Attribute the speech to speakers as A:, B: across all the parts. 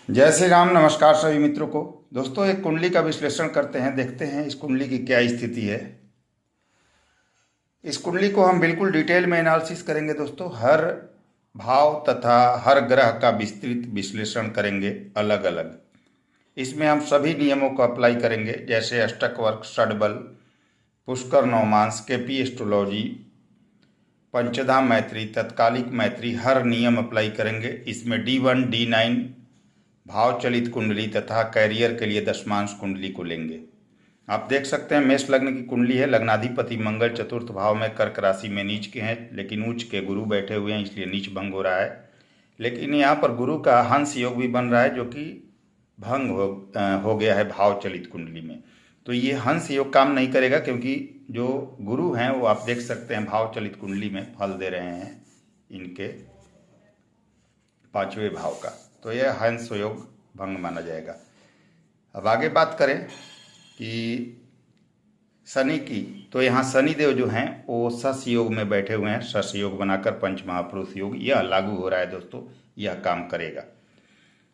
A: जय श्री राम। नमस्कार सभी मित्रों को। दोस्तों, एक कुंडली का विश्लेषण करते हैं, देखते हैं इस कुंडली की क्या स्थिति है। इस कुंडली को हम बिल्कुल डिटेल में एनालिसिस करेंगे दोस्तों। हर भाव तथा हर ग्रह का विस्तृत विश्लेषण करेंगे अलग अलग। इसमें हम सभी नियमों को अप्लाई करेंगे, जैसे अष्टक वर्ग, षडबल, पुष्कर नवमांस, केपी एस्ट्रोलॉजी, पंचधाम मैत्री, तत्कालिक मैत्री, हर नियम अप्लाई करेंगे। इसमें D1 D9 भाव चलित कुंडली तथा कैरियर के लिए दशमांश कुंडली को लेंगे। आप देख सकते हैं मेष लग्न की कुंडली है। लग्नाधिपति मंगल चतुर्थ भाव में कर्क राशि में नीच के हैं, लेकिन उच्च के गुरु बैठे हुए हैं, इसलिए नीच भंग हो रहा है। लेकिन यहाँ पर गुरु का हंस योग भी बन रहा है, जो कि भंग हो गया है भाव चलित कुंडली में। तो ये हंस योग काम नहीं करेगा, क्योंकि जो गुरु हैं वो आप देख सकते हैं भाव चलित कुंडली में फल दे रहे हैं इनके पांचवें भाव का। तो यह हंस योग भंग माना जाएगा। अब आगे बात करें कि शनि की, तो यहाँ शनिदेव जो हैं वो शश योग में बैठे हुए हैं। शश योग बनाकर पंच महापुरुष योग यह लागू हो रहा है दोस्तों, यह काम करेगा।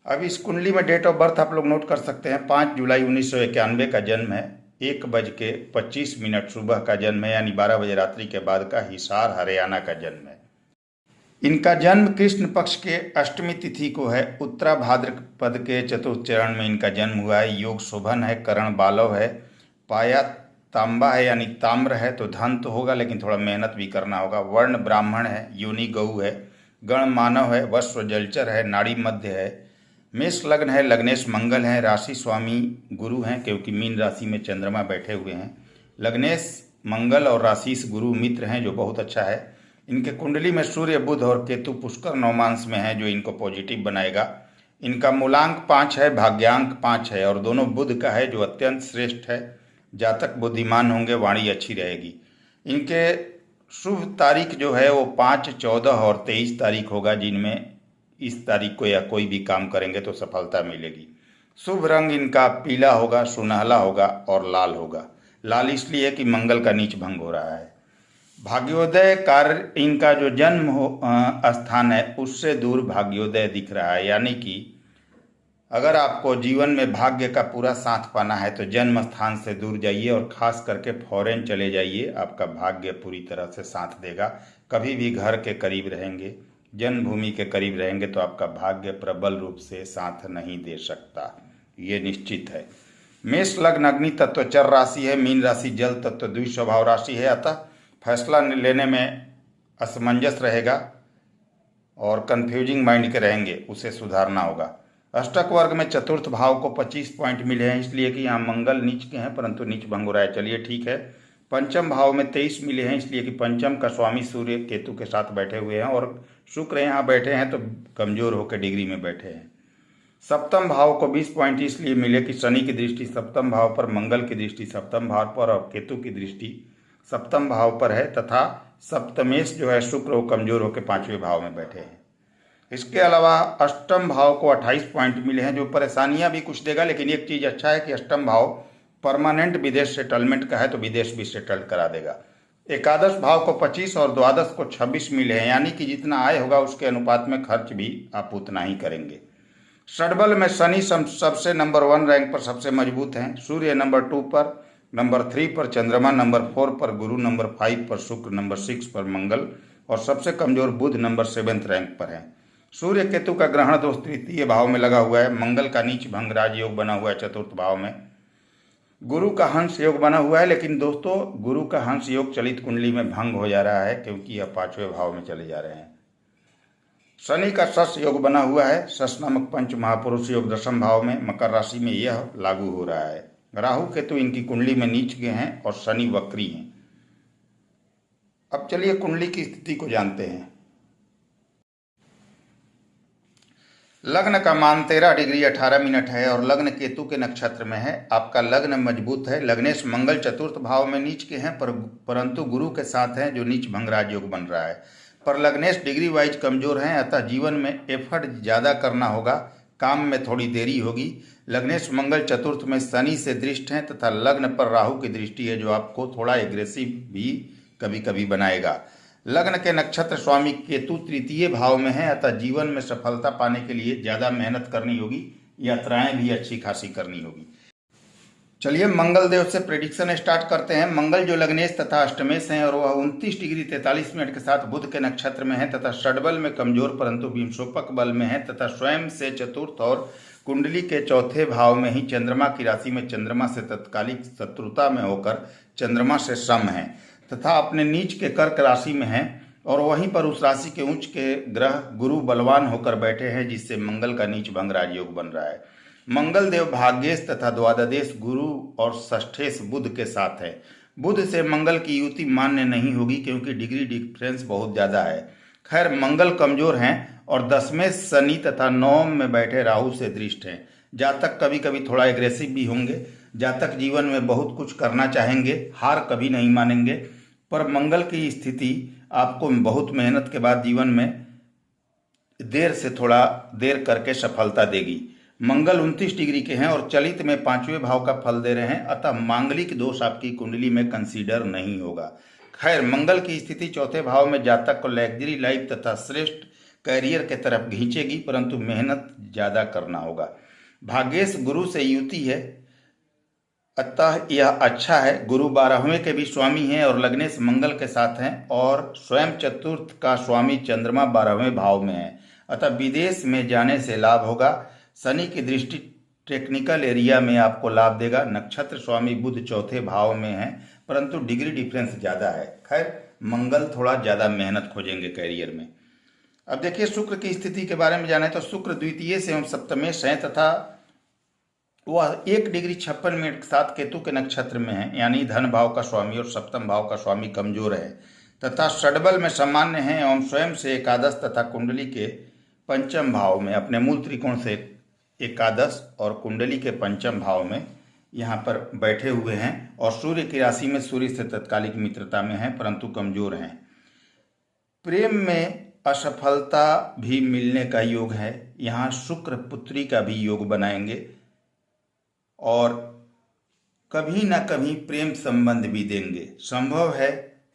A: अब इस कुंडली में डेट ऑफ बर्थ आप लोग नोट कर सकते हैं। 5 जुलाई 1991 का जन्म है। 1:25 सुबह का जन्म है, यानी 12 बजे रात्रि के बाद का हिसार हरियाणा का जन्म है। इनका जन्म कृष्ण पक्ष के अष्टमी तिथि को है। उत्तरा भाद्रपद के चतुर्थ चरण में इनका जन्म हुआ है। योग शोभन है, करण बालव है, पाया तांबा है यानी ताम्र है। तो धन तो होगा, लेकिन थोड़ा मेहनत भी करना होगा। वर्ण ब्राह्मण है, योनि गऊ है, गण मानव है, वस्त्र जलचर है, नाड़ी मध्य है। मेष लग्न है, लग्नेश मंगल है, राशि स्वामी गुरु हैं, क्योंकि मीन राशि में चंद्रमा बैठे हुए हैं। लग्नेश मंगल और राशिश गुरु मित्र हैं, जो बहुत अच्छा है। इनके कुंडली में सूर्य, बुध और केतु पुष्कर नवमांस में है, जो इनको पॉजिटिव बनाएगा। इनका मूलांक 5 है, भाग्यांक 5 है, और दोनों बुध का है, जो अत्यंत श्रेष्ठ है। जातक बुद्धिमान होंगे, वाणी अच्छी रहेगी। इनके शुभ तारीख जो है वो 5, 14 और 23 तारीख होगा, जिनमें इस तारीख को या कोई भी काम करेंगे तो सफलता मिलेगी। शुभ रंग इनका पीला होगा, सुनहला होगा और लाल होगा। लाल इसलिए कि मंगल का नीच भंग हो रहा है। भाग्योदय कार्य इनका जो जन्म स्थान है उससे दूर भाग्योदय दिख रहा है, यानी कि अगर आपको जीवन में भाग्य का पूरा साथ पाना है तो जन्म स्थान से दूर जाइए, और खास करके फॉरेन चले जाइए। आपका भाग्य पूरी तरह से साथ देगा। कभी भी घर के करीब रहेंगे, जन्मभूमि के करीब रहेंगे, तो आपका भाग्य प्रबल रूप से साथ नहीं दे सकता, ये निश्चित है। मेष लग्न अग्नि तत्व चर राशि है, मीन राशि जल तत्व द्विस्वभाव राशि है। अतः फैसला लेने में असमंजस रहेगा और कंफ्यूजिंग माइंड के रहेंगे, उसे सुधारना होगा। अष्टक वर्ग में चतुर्थ भाव को 25 पॉइंट मिले हैं, इसलिए कि यहाँ मंगल नीच के हैं, परंतु नीच भंग हो रहा है। चलिए ठीक है। पंचम भाव में 23 मिले हैं, इसलिए कि पंचम का स्वामी सूर्य केतु के साथ बैठे हुए हैं, और शुक्र यहाँ बैठे हैं तो कमजोर होकर डिग्री में बैठे हैं। सप्तम भाव को 20 पॉइंट इसलिए मिले कि शनि की दृष्टि सप्तम भाव पर, मंगल की दृष्टि सप्तम भाव पर, और केतु की दृष्टि सप्तम भाव पर है, तथा सप्तमेश जो है शुक्र वो कमजोर होकर 5वें भाव में बैठे हैं। इसके अलावा अष्टम भाव को 28 पॉइंट मिले हैं, जो परेशानियां भी कुछ देगा, लेकिन एक चीज अच्छा है कि अष्टम भाव परमानेंट विदेश सेटलमेंट का है, तो विदेश भी सेटल करा देगा। एकादश भाव को 25 और द्वादश को 26 मिले हैं, यानी कि जितना आय होगा उसके अनुपात में खर्च भी आप उतना ही करेंगे। षडबल में शनि सबसे नंबर 1 रैंक पर सबसे मजबूत हैं। सूर्य नंबर 2 पर, नंबर 3 पर चंद्रमा, नंबर 4 पर गुरु, नंबर 5 पर शुक्र, नंबर 6 पर मंगल, और सबसे कमजोर बुध नंबर 7th रैंक पर है। सूर्य केतु का ग्रहण दोष तृतीय भाव में लगा हुआ है। मंगल का नीच भंग राजयोग बना हुआ है चतुर्थ भाव में। गुरु का हंस योग बना हुआ है, लेकिन दोस्तों गुरु का हंस योग चलित कुंडली में भंग हो जा रहा है, क्योंकि यह 5वें भाव में चले जा रहे हैं। शनि का शश योग बना हुआ है। शश नामक पंच महापुरुष योग 10th भाव में मकर राशि में यह लागू हो रहा है। राहु केतु इनकी कुंडली में नीच गए हैं और शनि वक्री हैं। अब चलिए कुंडली की स्थिति को जानते हैं। लग्न का मान 13 डिग्री 18 मिनट है, और लग्न केतु के नक्षत्र में है। आपका लग्न मजबूत है। लग्नेश मंगल चतुर्थ भाव में नीच के हैं, परंतु गुरु के साथ हैं, जो नीच भंग राजयोग बन रहा है। पर लग्नेश डिग्री वाइज कमजोर हैं, अतः जीवन में एफर्ट ज़्यादा करना होगा, काम में थोड़ी देरी होगी। लग्नेश मंगल चतुर्थ में शनि से दृष्ट हैं, तथा लग्न पर राहु की दृष्टि है, जो आपको थोड़ा एग्रेसिव भी कभी कभी बनाएगा। लग्न के नक्षत्र स्वामी केतु तृतीय भाव में है, अतः जीवन में सफलता पाने के लिए ज़्यादा मेहनत करनी होगी, यात्राएं भी अच्छी खासी करनी होगी। चलिए मंगल देव से प्रेडिक्शन स्टार्ट करते हैं। मंगल जो लग्नेश तथा अष्टमेश हैं और वह 29 डिग्री 43 मिनट के साथ बुध के नक्षत्र में है तथा षडबल में कमजोर परंतु विंशोपक बल में है तथा स्वयं से चतुर्थ और कुंडली के चौथे भाव में ही चंद्रमा की राशि में चंद्रमा से तत्कालिक शत्रुता में होकर चंद्रमा से सम है तथा अपने नीच के कर्क राशि में है और वहीं पर उस राशि के उच्च के ग्रह गुरु बलवान होकर बैठे हैं, जिससे मंगल का नीच भंग राजयोग बन रहा है। मंगल देव भाग्येश तथा द्वादशेश गुरु और षष्ठेश बुध के साथ है। बुध से मंगल की युति मान्य नहीं होगी क्योंकि डिग्री डिफरेंस बहुत ज्यादा है। खैर मंगल कमजोर हैं और 10वें शनि तथा 9 में बैठे राहु से दृष्ट हैं। जातक कभी कभी थोड़ा एग्रेसिव भी होंगे। जातक जीवन में बहुत कुछ करना चाहेंगे, हार कभी नहीं मानेंगे, पर मंगल की स्थिति आपको बहुत मेहनत के बाद जीवन में थोड़ा देर करके सफलता देगी। मंगल 29 डिग्री के हैं और चलित में 5वें भाव का फल दे रहे हैं, अतः मांगलिक दोष आपकी कुंडली में कंसीडर नहीं होगा। खैर मंगल की स्थिति चौथे भाव में जातक को लग्जरी लाइफ तथा श्रेष्ठ कैरियर के तरफ खींचेगी, परंतु मेहनत ज्यादा करना होगा। भाग्येश गुरु से युति है, अतः यह अच्छा है। गुरु 12वें के भी स्वामी हैं और लग्नेश मंगल के साथ हैं और स्वयं चतुर्थ का स्वामी चंद्रमा 12वें भाव में है, अतः विदेश में जाने से लाभ होगा। शनि की दृष्टि टेक्निकल एरिया में आपको लाभ देगा। नक्षत्र स्वामी बुध चौथे भाव में है परंतु डिग्री डिफरेंस ज्यादा है। खैर मंगल थोड़ा ज्यादा मेहनत खोजेंगे कैरियर में। अब देखिए शुक्र की स्थिति के बारे में जाने तो शुक्र द्वितीय से एवं सप्तमेश है तथा वह 1 डिग्री 56 मिनट के साथ केतु के नक्षत्र में है, यानी धन भाव का स्वामी और सप्तम भाव का स्वामी कमजोर है तथा षडबल में सामान्य है एवं स्वयं से एकादश तथा कुंडली के पंचम भाव में अपने मूल त्रिकोण से एकादश और कुंडली के पंचम भाव में यहाँ पर बैठे हुए हैं और सूर्य की राशि में सूर्य से तत्कालिक मित्रता में है परंतु कमजोर हैं। प्रेम में असफलता भी मिलने का योग है। यहाँ शुक्र पुत्री का भी योग बनाएंगे और कभी ना कभी प्रेम संबंध भी देंगे। संभव है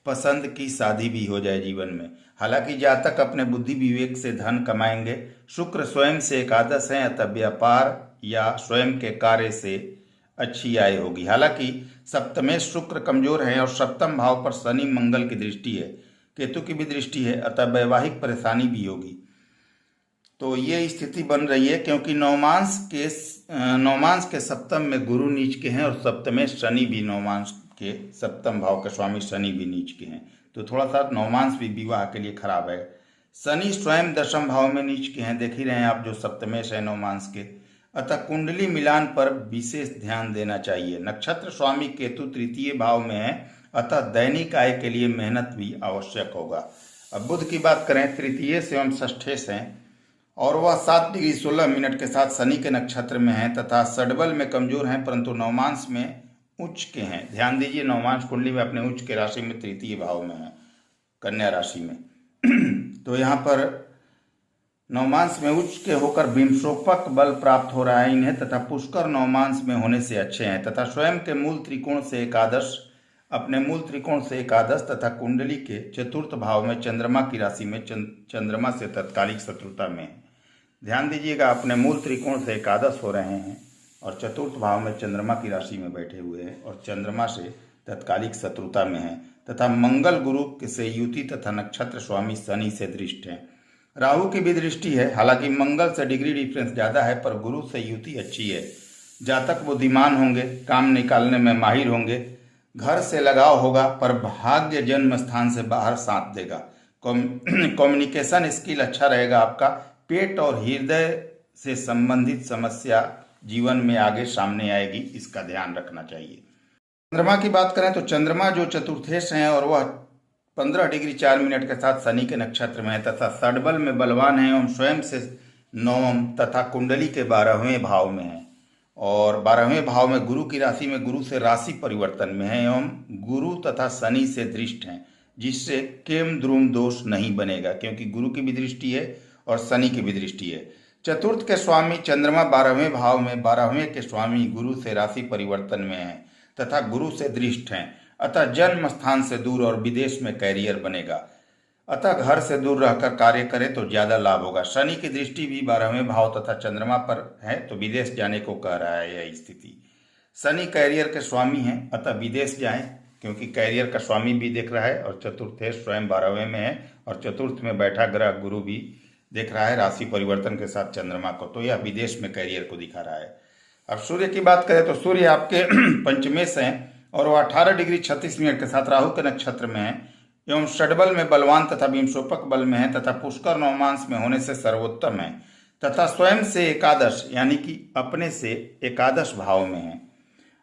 A: पसंद की शादी भी हो जाए जीवन में। हालांकि जातक अपने बुद्धि विवेक से धन कमाएंगे। शुक्र स्वयं से एकादश हैं, अतः व्यापार या स्वयं के कार्य से अच्छी आय होगी। हालांकि सप्तमेश शुक्र कमजोर है और सप्तम भाव पर शनि मंगल की दृष्टि है, केतु की भी दृष्टि है, अतः वैवाहिक परेशानी भी होगी। तो ये स्थिति बन रही है क्योंकि नवमांश के सप्तम में गुरु नीच के हैं और सप्तमेश शनि भी नवमांश के सप्तम भाव के स्वामी शनि भी नीच के हैं, तो थोड़ा सा नवमांश भी विवाह के लिए खराब है। शनि स्वयं दशम भाव में नीच के हैं, देख ही रहे हैं आप, जो सप्तमेश है नवमांश के, अतः कुंडली मिलान पर विशेष ध्यान देना चाहिए। नक्षत्र स्वामी केतु तृतीय भाव में है, अतः दैनिक आय के लिए मेहनत भी आवश्यक होगा। अब बुध की बात करें, तृतीय से एवं षष्ठेश हैं और वह 7 डिग्री 16 मिनट के साथ शनि के नक्षत्र में है तथा षडबल में कमजोर हैं परंतु नवमांश में उच्च के हैं। ध्यान दीजिए नवमांश कुंडली में अपने उच्च के राशि में तृतीय भाव में है, कन्या राशि में। तो यहाँ पर नवमांश में उच्च के होकर विंशोपक बल प्राप्त हो रहा है इन्हें तथा पुष्कर नवमांश में होने से अच्छे हैं तथा स्वयं के मूल त्रिकोण से एकादश, अपने मूल त्रिकोण से एकादश तथा कुंडली के चतुर्थ भाव में चंद्रमा की राशि में चंद्रमा से तत्कालिक शत्रुता में है। ध्यान दीजिएगा अपने मूल त्रिकोण से एकादश हो रहे हैं और चतुर्थ भाव में चंद्रमा की राशि में बैठे हुए हैं और चंद्रमा से तत्कालिक शत्रुता में है तथा मंगल गुरु से युति तथा नक्षत्र स्वामी शनि से दृष्ट है। राहु की भी दृष्टि है, हालांकि मंगल से डिग्री डिफरेंस ज्यादा है पर गुरु से युति अच्छी है। जातक बुद्धिमान होंगे, काम निकालने में माहिर होंगे, घर से लगाव होगा पर भाग्य जन्म स्थान से बाहर साथ देगा। कम्युनिकेशन स्किल अच्छा रहेगा आपका। पेट और हृदय से संबंधित समस्या जीवन में आगे सामने आएगी, इसका ध्यान रखना चाहिए। चंद्रमा की बात करें तो चंद्रमा जो चतुर्थेश हैं और वह 15 डिग्री 4 मिनट के साथ शनि के नक्षत्र में है तथा षडबल में बलवान है एवं स्वयं से नवम तथा कुंडली के 12वें भाव में है और 12वें भाव में गुरु की राशि में गुरु से राशि परिवर्तन में है एवं गुरु तथा शनि से दृष्ट हैं, जिससे केम द्रुम दोष नहीं बनेगा क्योंकि गुरु की भी दृष्टि है और शनि की भी दृष्टि है। चतुर्थ के स्वामी चंद्रमा 12वें भाव में 12वें के स्वामी गुरु से राशि परिवर्तन में है तथा गुरु से दृष्ट हैं, अतः जन्म स्थान से दूर और विदेश में कैरियर बनेगा। अतः घर से दूर रहकर कार्य करें तो ज्यादा लाभ होगा। शनि की दृष्टि भी 12वें भाव तथा चंद्रमा पर है तो विदेश जाने को कह रहा है यह स्थिति। शनि कैरियर के स्वामी हैं, अतः विदेश जाएं, क्योंकि कैरियर का स्वामी भी देख रहा है और चतुर्थ स्वयं 12वें में है और चतुर्थ में बैठा ग्रह गुरु भी देख रहा है राशि परिवर्तन के साथ चंद्रमा को, तो यह विदेश में कैरियर को दिखा रहा है। अब सूर्य की बात करें तो सूर्य आपके पंचमेश हैं और वह 18 डिग्री 36 मिनट के साथ राहु के नक्षत्र में है एवं षडबल में बलवान तथा विंशोपक बल में है तथा पुष्कर नवमांश में होने से सर्वोत्तम है तथा स्वयं से एकादश यानी कि अपने से एकादश भाव में है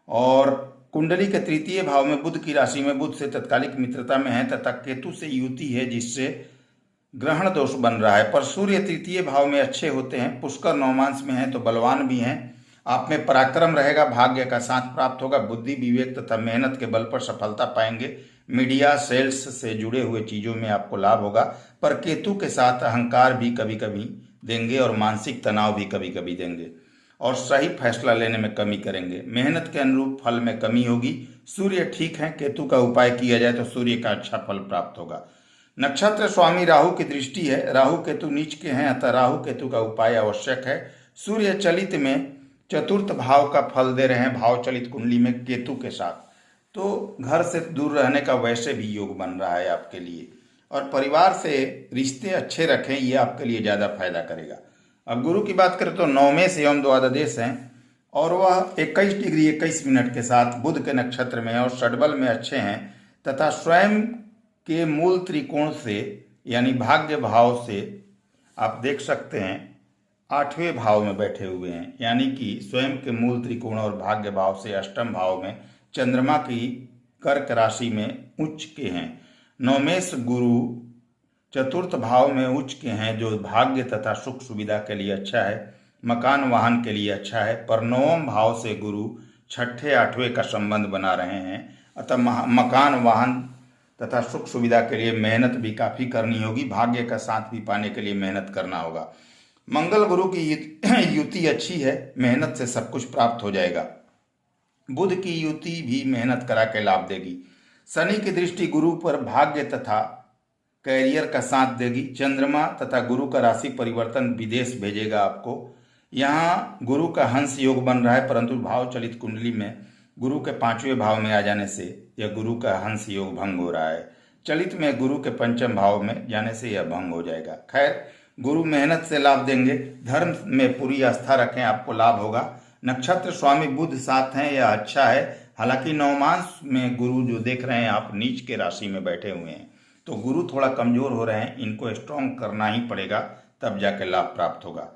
A: और कुंडली के तृतीय भाव में बुध की राशि में बुध से तत्कालिक मित्रता में है तथा केतु से युति है जिससे ग्रहण दोष बन रहा है। पर सूर्य तृतीय भाव में अच्छे होते हैं, पुष्कर नवमांश में है तो बलवान भी हैं। आप में पराक्रम रहेगा, भाग्य का साथ प्राप्त होगा, बुद्धि विवेक तथा मेहनत के बल पर सफलता पाएंगे। मीडिया सेल्स से जुड़े हुए चीजों में आपको लाभ होगा। पर केतु के साथ अहंकार भी कभी कभी देंगे और मानसिक तनाव भी कभी कभी देंगे और सही फैसला लेने में कमी करेंगे। मेहनत के अनुरूप फल में कमी होगी। सूर्य ठीक है, केतु का उपाय किया जाए तो सूर्य का अच्छा फल प्राप्त होगा। नक्षत्र स्वामी राहु की दृष्टि है, राहु केतु नीच के हैं, अतः राहु केतु का उपाय आवश्यक है। सूर्य चलित में चतुर्थ भाव का फल दे रहे हैं, भाव चलित कुंडली में केतु के साथ, तो घर से दूर रहने का वैसे भी योग बन रहा है आपके लिए। और परिवार से रिश्ते अच्छे रखें, ये आपके लिए ज़्यादा फायदा करेगा। अब गुरु की बात करें तो 9वें से एवं द्वादश हैं और वह 21 डिग्री 21 मिनट के साथ बुध के नक्षत्र में और षडबल में अच्छे हैं तथा स्वयं के मूल त्रिकोण से यानी भाग्य भाव से आप देख सकते हैं 8वें भाव में बैठे हुए हैं, यानी कि स्वयं के मूल त्रिकोण और भाग्य भाव से अष्टम भाव में चंद्रमा की कर्क राशि में उच्च के हैं। नवमेश गुरु चतुर्थ भाव में उच्च के हैं जो भाग्य तथा सुख सुविधा के लिए अच्छा है, मकान वाहन के लिए अच्छा है। पर नवम भाव से गुरु 6ठे 8वें का संबंध बना रहे हैं, अतः मकान वाहन तथा सुख सुविधा के लिए मेहनत भी काफ़ी करनी होगी। भाग्य का साथ भी पाने के लिए मेहनत करना होगा। मंगल गुरु की युति अच्छी है, मेहनत से सब कुछ प्राप्त हो जाएगा। बुध की युति भी मेहनत करा के लाभ देगी। शनि की दृष्टि गुरु पर भाग्य तथा कैरियर का साथ देगी। चंद्रमा तथा गुरु का राशि परिवर्तन विदेश भेजेगा आपको। यहाँ गुरु का हंस योग बन रहा है, परंतु भाव चलित कुंडली में गुरु के 5वें भाव में आ जाने से यह गुरु का हंस योग भंग हो रहा है। चलित में गुरु के 5वें भाव में जाने से यह भंग हो जाएगा। खैर, गुरु मेहनत से लाभ देंगे। धर्म में पूरी आस्था रखें, आपको लाभ होगा। नक्षत्र स्वामी बुध साथ हैं, यह अच्छा है। हालांकि नवमांश में गुरु जो देख रहे हैं आप नीच के राशि में बैठे हुए हैं, तो गुरु थोड़ा कमजोर हो रहे हैं, इनको स्ट्रॉन्ग करना ही पड़ेगा, तब जाके लाभ प्राप्त होगा।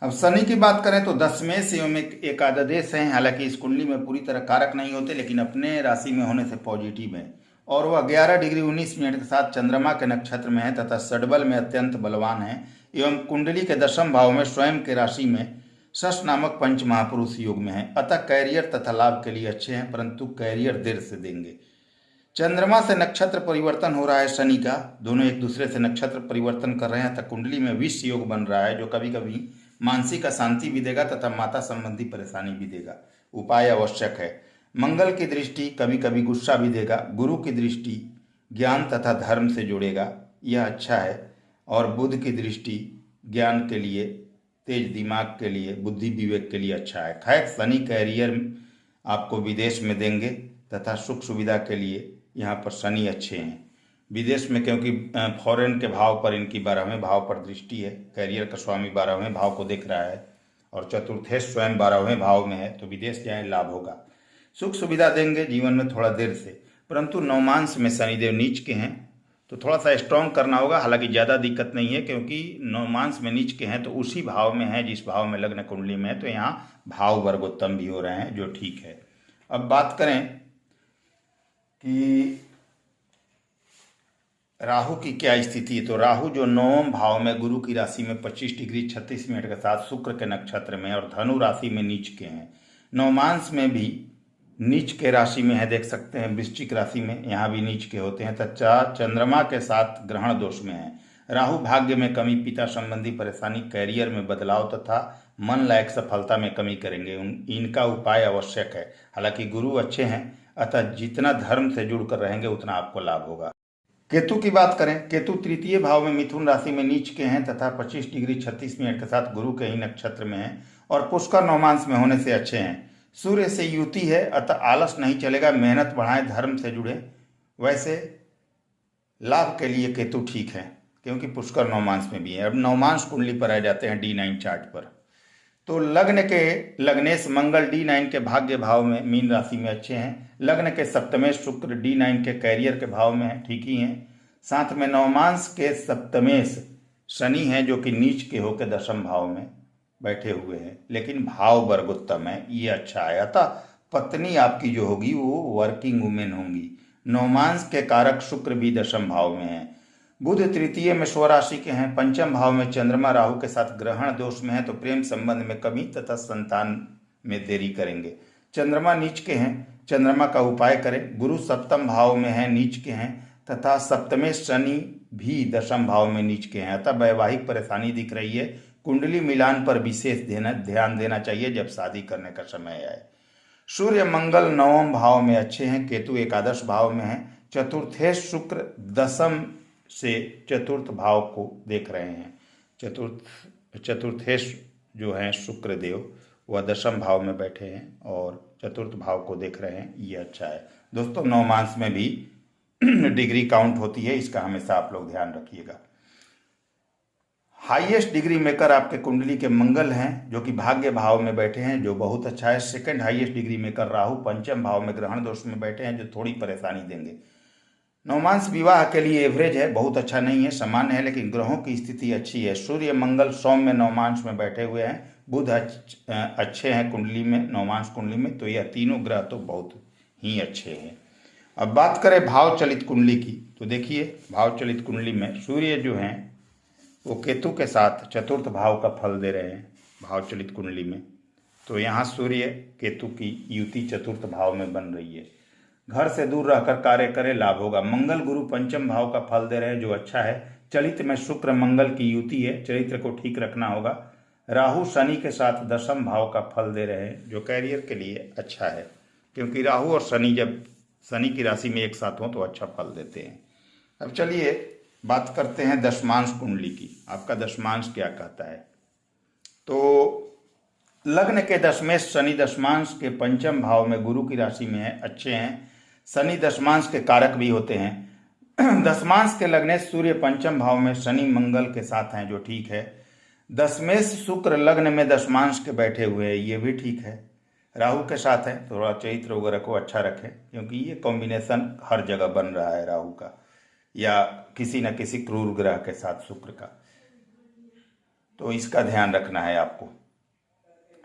A: अब शनि की बात करें तो 10वें से एवं एकादश हैं। हालांकि इस कुंडली में पूरी तरह कारक नहीं होते, लेकिन अपने राशि में होने से पॉजिटिव है और वह 11 डिग्री 19 मिनट के साथ चंद्रमा के नक्षत्र में है तथा षडबल में अत्यंत बलवान है एवं कुंडली के 10वें भाव में स्वयं के राशि में शश नामक पंच महापुरुष योग में है। अतः कैरियर तथा लाभ के लिए अच्छे हैं, परंतु कैरियर देर से देंगे। चंद्रमा से नक्षत्र परिवर्तन हो रहा है शनि का, दोनों एक दूसरे से नक्षत्र परिवर्तन कर रहे हैं तथा कुंडली में विष योग बन रहा है जो कभी कभी मानसिक अशांति भी देगा तथा माता संबंधी परेशानी भी देगा। उपाय आवश्यक है। मंगल की दृष्टि कभी कभी गुस्सा भी देगा। गुरु की दृष्टि ज्ञान तथा धर्म से जोड़ेगा, यह अच्छा है। और बुध की दृष्टि ज्ञान के लिए, तेज दिमाग के लिए, बुद्धि विवेक के लिए अच्छा है। खैर, शनि कैरियर आपको विदेश में देंगे तथा सुख सुविधा के लिए यहाँ पर शनि अच्छे हैं विदेश में, क्योंकि फॉरेन के भाव पर इनकी 12वें भाव पर दृष्टि है। कैरियर का स्वामी 12वें भाव को देख रहा है और चतुर्थ स्वयं 12वें भाव में है, तो विदेश जाए लाभ होगा। सुख सुविधा देंगे जीवन में थोड़ा देर से, परंतु नवमांश में शनिदेव नीच के हैं तो थोड़ा सा स्ट्रॉन्ग करना होगा। हालांकि ज़्यादा दिक्कत नहीं है, क्योंकि नवमांश में नीच के हैं तो उसी भाव में है जिस भाव में लग्न कुंडली में है, तो यहाँ भाव वर्गोत्तम भी हो रहे हैं जो ठीक है। अब बात करें कि राहु की क्या स्थिति है, तो राहु जो 9वें भाव में गुरु की राशि में 25 डिग्री 36 मिनट के साथ शुक्र के नक्षत्र में और धनु राशि में नीच के हैं। नवमांश में भी नीच के राशि में है, देख सकते हैं वृश्चिक राशि में, यहाँ भी नीच के होते हैं तथा चंद्रमा के साथ ग्रहण दोष में है। राहु भाग्य में कमी, पिता संबंधी परेशानी, कैरियर में बदलाव तथा मन लायक सफलता में कमी करेंगे। इनका उपाय आवश्यक है। हालांकि गुरु अच्छे हैं, अतः जितना धर्म से जुड़कर रहेंगे उतना आपको लाभ होगा। केतु की बात करें, केतु तृतीय भाव में मिथुन राशि में नीच के हैं तथा 25 डिग्री 36 मिनट के साथ गुरु के ही नक्षत्र में हैं और पुष्कर नवमांश में होने से अच्छे हैं। सूर्य से युति है, अतः आलस नहीं चलेगा, मेहनत बढ़ाएं, धर्म से जुड़े। वैसे लाभ के लिए केतु ठीक है क्योंकि पुष्कर नवमांश में भी है। अब नवमांश कुंडली पर आ जाते हैं D9 चार्ट पर। तो लग्न के लग्नेश मंगल D9 के भाग्य भाव में मीन राशि में अच्छे हैं। लग्न के सप्तमेश शुक्र D9 के कैरियर के भाव में है, ठीक ही हैं। साथ में नवमांश के सप्तमेश शनि हैं जो कि नीच के होकर दशम भाव में बैठे हुए हैं, लेकिन भाव वर्ग उत्तम है, ये अच्छा है। अतः पत्नी आपकी जो होगी वो वर्किंग वुमेन होंगी। नवमांश के कारक शुक्र भी दशम भाव में है। बुध तृतीय में स्वराशि के हैं। पंचम भाव में चंद्रमा राहु के साथ ग्रहण दोष में है, तो प्रेम संबंध में कमी तथा संतान में देरी करेंगे। चंद्रमा नीच के हैं, चंद्रमा का उपाय करें। गुरु सप्तम भाव में है, नीच के हैं तथा सप्तमेश शनि भी दशम भाव में नीच के हैं, अतः वैवाहिक परेशानी दिख रही है। कुंडली मिलान पर विशेष ध्यान देना चाहिए जब शादी करने का समय आए। सूर्य मंगल नवम भाव में अच्छे हैं, केतु एकादश भाव में है। चतुर्थेश शुक्र दशम से चतुर्थ भाव को देख रहे हैं। चतुर्थेश जो हैं शुक्र देव वह दशम भाव में बैठे हैं और चतुर्थ भाव को देख रहे हैं, ये अच्छा है। दोस्तों नवमांश में भी डिग्री काउंट होती है, इसका हमेशा आप लोग ध्यान रखिएगा। हाईएस्ट डिग्री मेकर आपके कुंडली के मंगल हैं जो कि भाग्य भाव में बैठे हैं, जो बहुत अच्छा है। Second highest degree maker Rahu पंचम भाव में ग्रहण दोष में बैठे हैं, जो थोड़ी परेशानी देंगे। नवमांश विवाह के लिए एवरेज है, बहुत अच्छा नहीं है, सामान्य है, लेकिन ग्रहों की स्थिति अच्छी है। सूर्य मंगल सौम्य नवमांश में बैठे हुए हैं। बुध अच्छे हैं कुंडली में, नवमांश कुंडली में, तो यह तीनों ग्रह तो बहुत ही अच्छे हैं। अब बात करें भाव चलित कुंडली की, तो देखिए भाव चलित कुंडली में सूर्य जो हैं वो केतु के साथ चतुर्थ भाव का फल दे रहे हैं भाव चलित कुंडली में। तो यहाँ सूर्य केतु की युति चतुर्थ भाव में बन रही है। घर से दूर रहकर कार्य करें, लाभ होगा। मंगल गुरु पंचम भाव का फल दे रहे हैं, जो अच्छा है। चलित में शुक्र मंगल की युति है, चरित्र को ठीक रखना होगा। राहु शनि के साथ दशम भाव का फल दे रहे हैं, जो कैरियर के लिए अच्छा है, क्योंकि राहु और शनि जब शनि की राशि में एक साथ हो तो अच्छा फल देते हैं। अब चलिए बात करते हैं दशमांश कुंडली की। आपका दशमांश क्या कहता है? तो लग्न के दशमेश शनि दशमांश के पंचम भाव में गुरु की राशि में है, अच्छे हैं। शनि दशमांश के कारक भी होते हैं। दशमांश के लग्नेश सूर्य पंचम भाव में शनि मंगल के साथ हैं, जो ठीक है। दशमेश शुक्र लग्न में दशमांश के बैठे हुए हैं, ये भी ठीक है। राहु के साथ है, थोड़ा चैत्र वगैरह को अच्छा रखें, क्योंकि ये कॉम्बिनेशन हर जगह बन रहा है राहु का या किसी न किसी क्रूर ग्रह के साथ शुक्र का, तो इसका ध्यान रखना है आपको।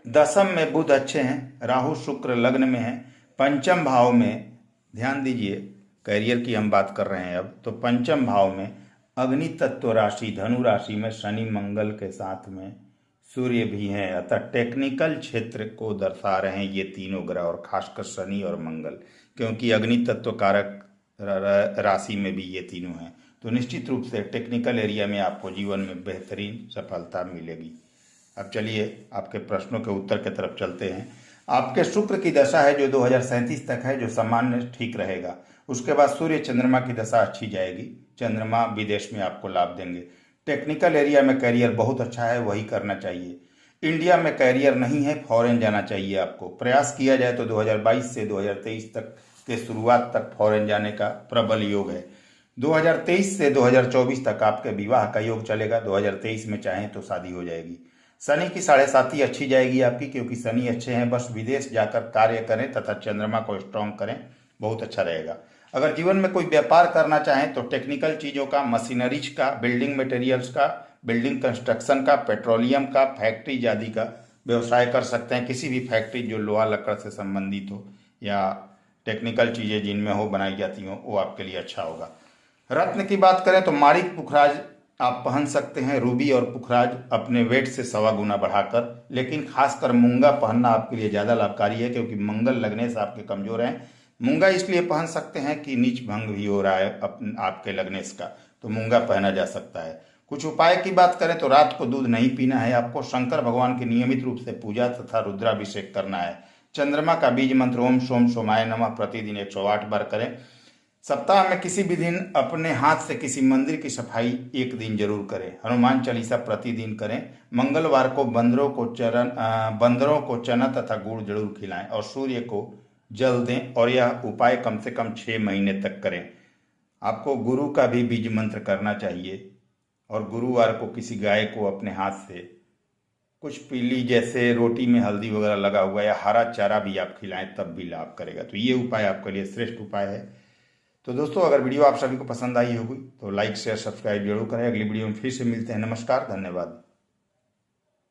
A: दशम में बुध अच्छे हैं, राहु शुक्र लग्न में है। पंचम भाव में ध्यान दीजिए, कैरियर की हम बात कर रहे हैं अब, तो पंचम भाव में अग्नि तत्व राशि धनु राशि में शनि मंगल के साथ में सूर्य भी हैं, अतः टेक्निकल क्षेत्र को दर्शा रहे हैं ये तीनों ग्रह, और खासकर शनि और मंगल, क्योंकि अग्नि तत्व कारक राशि में भी ये तीनों हैं। तो निश्चित रूप से टेक्निकल एरिया में आपको जीवन में बेहतरीन सफलता मिलेगी। अब चलिए आपके प्रश्नों के उत्तर की तरफ चलते हैं। आपके शुक्र की दशा है जो 2037 तक है, जो सामान्य ठीक रहेगा। उसके बाद सूर्य चंद्रमा की दशा अच्छी जाएगी, चंद्रमा विदेश में आपको लाभ देंगे। टेक्निकल एरिया में कैरियर बहुत अच्छा है, वही करना चाहिए। इंडिया में कैरियर नहीं है, फॉरेन जाना चाहिए आपको। प्रयास किया जाए तो 2022 से 2023 तक के शुरुआत तक फॉरेन जाने का प्रबल योग है। 2023 से 2024 तक आपके विवाह का योग चलेगा। 2023 में चाहें तो शादी हो जाएगी। शनि की 7.5 अच्छी जाएगी आपकी, क्योंकि शनि अच्छे हैं। बस विदेश जाकर कार्य करें तथा चंद्रमा को स्ट्रॉन्ग करें, बहुत अच्छा रहेगा। अगर जीवन में कोई व्यापार करना चाहें तो टेक्निकल चीज़ों का, मशीनरीज का, बिल्डिंग मटेरियल्स का, बिल्डिंग कंस्ट्रक्शन का, पेट्रोलियम का, फैक्ट्री आदि का व्यवसाय कर सकते हैं। किसी भी फैक्ट्री जो लोहा लकड़ से संबंधित हो या टेक्निकल चीज़ें जिनमें हो बनाई जाती हो, वो आपके लिए अच्छा होगा। रत्न की बात करें तो माणिक पुखराज आप पहन सकते हैं, रूबी और पुखराज अपने वेट से 1.25 गुना बढ़ाकर, लेकिन खासकर मूंगा पहनना आपके लिए ज़्यादा लाभकारी है, क्योंकि मंगल लगने से आपके कमजोर हैं। मूंगा इसलिए पहन सकते हैं कि नीच भंग भी हो रहा है आपके लगने का, तो मूंगा पहना जा सकता है। कुछ उपाय की बात करें तो रात को दूध नहीं पीना है आपको। शंकर भगवान की नियमित रूप से पूजा तथा रुद्राभिषेक करना है। चंद्रमा का बीज मंत्र ओम सोम सोमाय नमः प्रतिदिन 108 बार करें। सप्ताह में किसी भी दिन अपने हाथ से किसी मंदिर की सफाई एक दिन जरूर करें। हनुमान चालीसा प्रतिदिन करें। मंगलवार को बंदरों को चना तथा गुड़ जरूर खिलाएं और सूर्य को जल दें, और यह उपाय कम से कम 6 महीने तक करें। आपको गुरु का भी बीज मंत्र करना चाहिए, और गुरुवार को किसी गाय को अपने हाथ से कुछ पीली, जैसे रोटी में हल्दी वगैरह लगा हुआ या हरा चारा भी आप खिलाएं, तब भी लाभ करेगा। तो ये उपाय आपके लिए श्रेष्ठ उपाय है। तो दोस्तों, अगर वीडियो आप सभी को पसंद आई होगी तो लाइक शेयर सब्सक्राइब जरूर करें। अगली वीडियो में फिर से मिलते हैं। नमस्कार, धन्यवाद।